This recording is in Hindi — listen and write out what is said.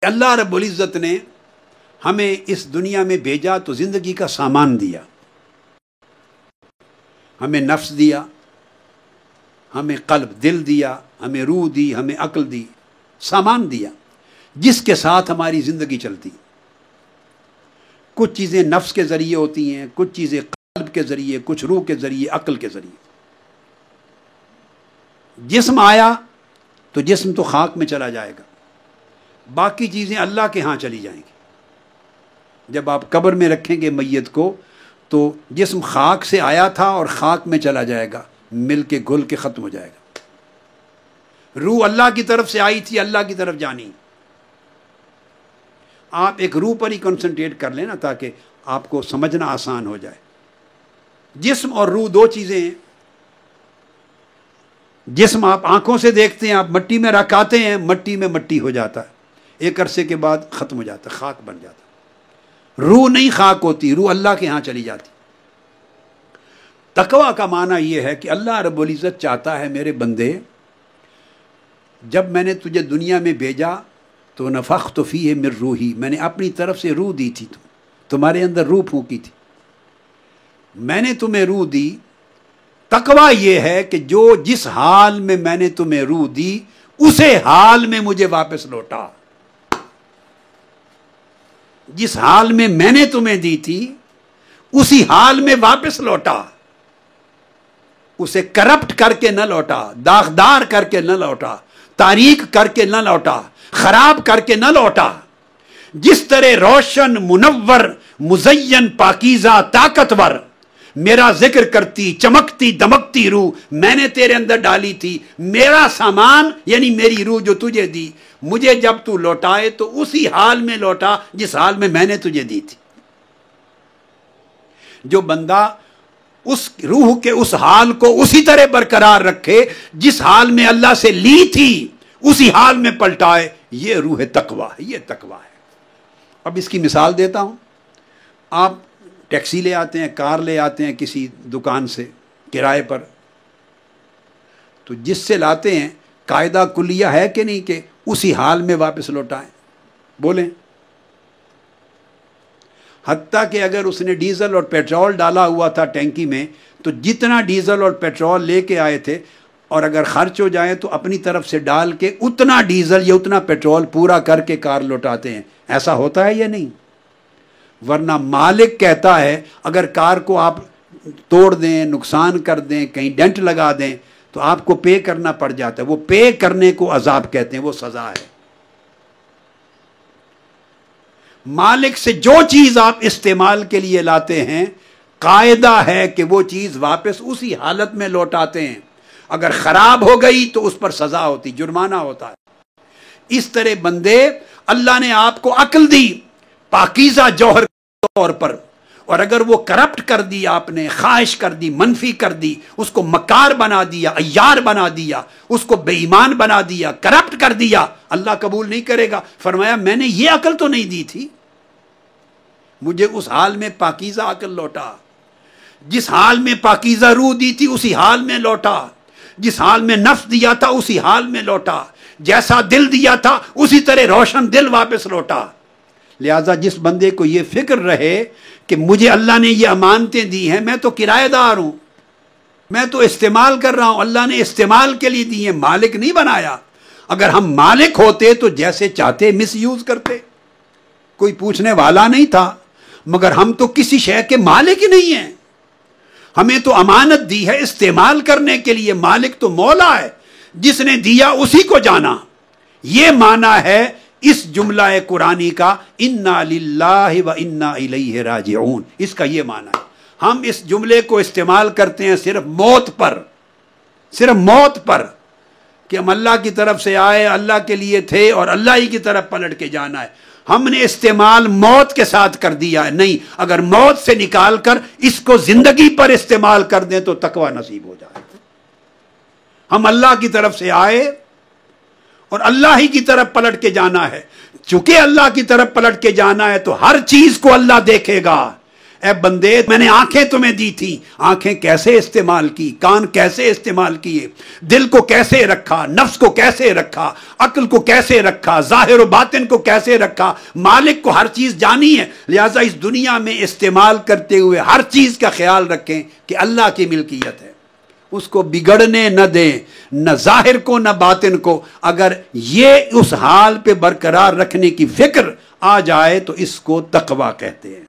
अल्लाह रब्बुल इज़्ज़त ने हमें इस दुनिया में भेजा तो ज़िंदगी का सामान दिया, हमें नफ्स दिया, हमें कल्ब दिल दिया, हमें रूह दी, हमें अक्ल दी, सामान दिया जिसके साथ हमारी ज़िंदगी चलती। कुछ चीज़ें नफ्स के ज़रिए होती हैं, कुछ चीज़ें कल्ब के ज़रिए, कुछ रूह के ज़रिए, अक्ल के ज़रिए। जिस्म आया तो जिस्म तो खाक में चला जाएगा, बाकी चीज़ें अल्लाह के यहाँ चली जाएंगी। जब आप कब्र में रखेंगे मैयत को तो जिस्म खाक से आया था और खाक में चला जाएगा, मिल के घुल के ख़त्म हो जाएगा। रूह अल्लाह की तरफ से आई थी, अल्लाह की तरफ जानी। आप एक रूह पर ही कंसंट्रेट कर लेना ताकि आपको समझना आसान हो जाए। जिस्म और रूह दो चीज़ें हैं। जिस्म आप आंखों से देखते हैं, आप मिट्टी में रख आते हैं, मिट्टी में मिट्टी हो जाता है, एक अरसे के बाद ख़त्म हो जाता है, खाक बन जाता है। रूह नहीं खाक होती, रूह अल्लाह के यहाँ चली जाती। तकवा का माना यह है कि अल्लाह रब्बुल इज़्ज़त चाहता है मेरे बंदे, जब मैंने तुझे दुनिया में भेजा तो नफ़ख्तु फ़ीहि मिन रूही, मैंने अपनी तरफ से रूह दी थी, तुम्हारे अंदर रूह फूंकी थी, मैंने तुम्हें रूह दी। तकवा ये है कि जो जिस हाल में मैंने तुम्हें रूह दी उसे हाल में मुझे वापस लौटा। जिस हाल में मैंने तुम्हें दी थी उसी हाल में वापस लौटा। उसे करप्ट करके न लौटा, दागदार करके न लौटा, तारीक करके न लौटा, खराब करके न लौटा। जिस तरह रोशन, मुनव्वर, मुज़य्यन, पाकीज़ा, ताकतवर मेरा जिक्र करती, चमकती, दमकती रूह मैंने तेरे अंदर डाली थी, मेरा सामान यानी मेरी रूह जो तुझे दी, मुझे जब तू लौटाए तो उसी हाल में लौटा जिस हाल में मैंने तुझे दी थी। जो बंदा उस रूह के उस हाल को उसी तरह बरकरार रखे जिस हाल में अल्लाह से ली थी, उसी हाल में पलटाए, ये रूह तकवा है, ये तकवा है। अब इसकी मिसाल देता हूं। आप टैक्सी ले आते हैं, कार ले आते हैं किसी दुकान से किराए पर, तो जिससे लाते हैं कायदा कुलिया है कि नहीं कि उसी हाल में वापस लौटाएं? बोलें। हत्ता कि अगर उसने डीजल और पेट्रोल डाला हुआ था टैंकी में, तो जितना डीजल और पेट्रोल लेके आए थे और अगर खर्च हो जाए तो अपनी तरफ से डाल के उतना डीजल या उतना पेट्रोल पूरा करके कार लौटाते हैं। ऐसा होता है या नहीं? वरना मालिक कहता है अगर कार को आप तोड़ दें, नुकसान कर दें, कहीं डेंट लगा दें तो आपको पे करना पड़ जाता है। वो पे करने को अजाब कहते हैं, वो सजा है। मालिक से जो चीज आप इस्तेमाल के लिए लाते हैं, कायदा है कि वो चीज वापस उसी हालत में लौटाते हैं। अगर खराब हो गई तो उस पर सजा होती, जुर्माना होता है। इस तरह बंदे, अल्लाह ने आपको अक्ल दी पाकीज़ा जौहर के तौर पर, और अगर वो करप्ट कर दी, आपने ख्वाहिश कर दी, मनफी कर दी, उसको मकार बना दिया, अय्यार बना दिया, उसको बेईमान बना दिया, करप्ट कर दिया, अल्लाह कबूल नहीं करेगा। फरमाया मैंने ये अकल तो नहीं दी थी, मुझे उस हाल में पाकीज़ा अकल लौटा। जिस हाल में पाकीज़ा रूह दी थी उसी हाल में लौटा, जिस हाल में नफ्स दिया था उसी हाल में लौटा, जैसा दिल दिया था उसी तरह रोशन दिल वापस लौटा। लिहाजा जिस बंदे को ये फिक्र रहे कि मुझे अल्लाह ने ये अमानतें दी हैं, मैं तो किराएदार हूं, मैं तो इस्तेमाल कर रहा हूं, अल्लाह ने इस्तेमाल के लिए दी है, मालिक नहीं बनाया। अगर हम मालिक होते तो जैसे चाहते मिस यूज करते, कोई पूछने वाला नहीं था। मगर हम तो किसी शय के मालिक ही नहीं हैं, हमें तो अमानत दी है इस्तेमाल करने के लिए। मालिक तो मौला है, जिसने दिया उसी को जाना। यह माना है इस जुमला कुरानी का, इन्ना लिल्लाहि व इन्ना इलैहि राजिऊन। इसका यह माना है। हम इस जुमले को इस्तेमाल करते हैं सिर्फ मौत पर, सिर्फ मौत पर, कि हम अल्लाह की तरफ से आए, अल्लाह के लिए थे और अल्लाह ही की तरफ पलट के जाना है। हमने इस्तेमाल मौत के साथ कर दिया है। नहीं, अगर मौत से निकाल कर इसको जिंदगी पर इस्तेमाल कर दें तो तकवा नसीब हो जाए। हम अल्लाह की तरफ से आए और अल्लाह ही की तरफ पलट के जाना है। चूंकि अल्लाह की तरफ पलट के जाना है तो हर चीज को अल्लाह देखेगा, ए बंदे, मैंने आंखें तुम्हें दी थी, आंखें कैसे इस्तेमाल की, कान कैसे इस्तेमाल किए, दिल को कैसे रखा, नफ्स को कैसे रखा, अक्ल को कैसे रखा, जाहिर और बातिन को कैसे रखा। मालिक को हर चीज जानी है, लिहाजा इस दुनिया में इस्तेमाल करते हुए हर चीज का ख्याल रखें कि अल्लाह की मिल्कियत है, उसको बिगड़ने न दें, न जाहिर को न बातिन को। अगर ये उस हाल पे बरकरार रखने की फिक्र आ जाए तो इसको तकवा कहते हैं।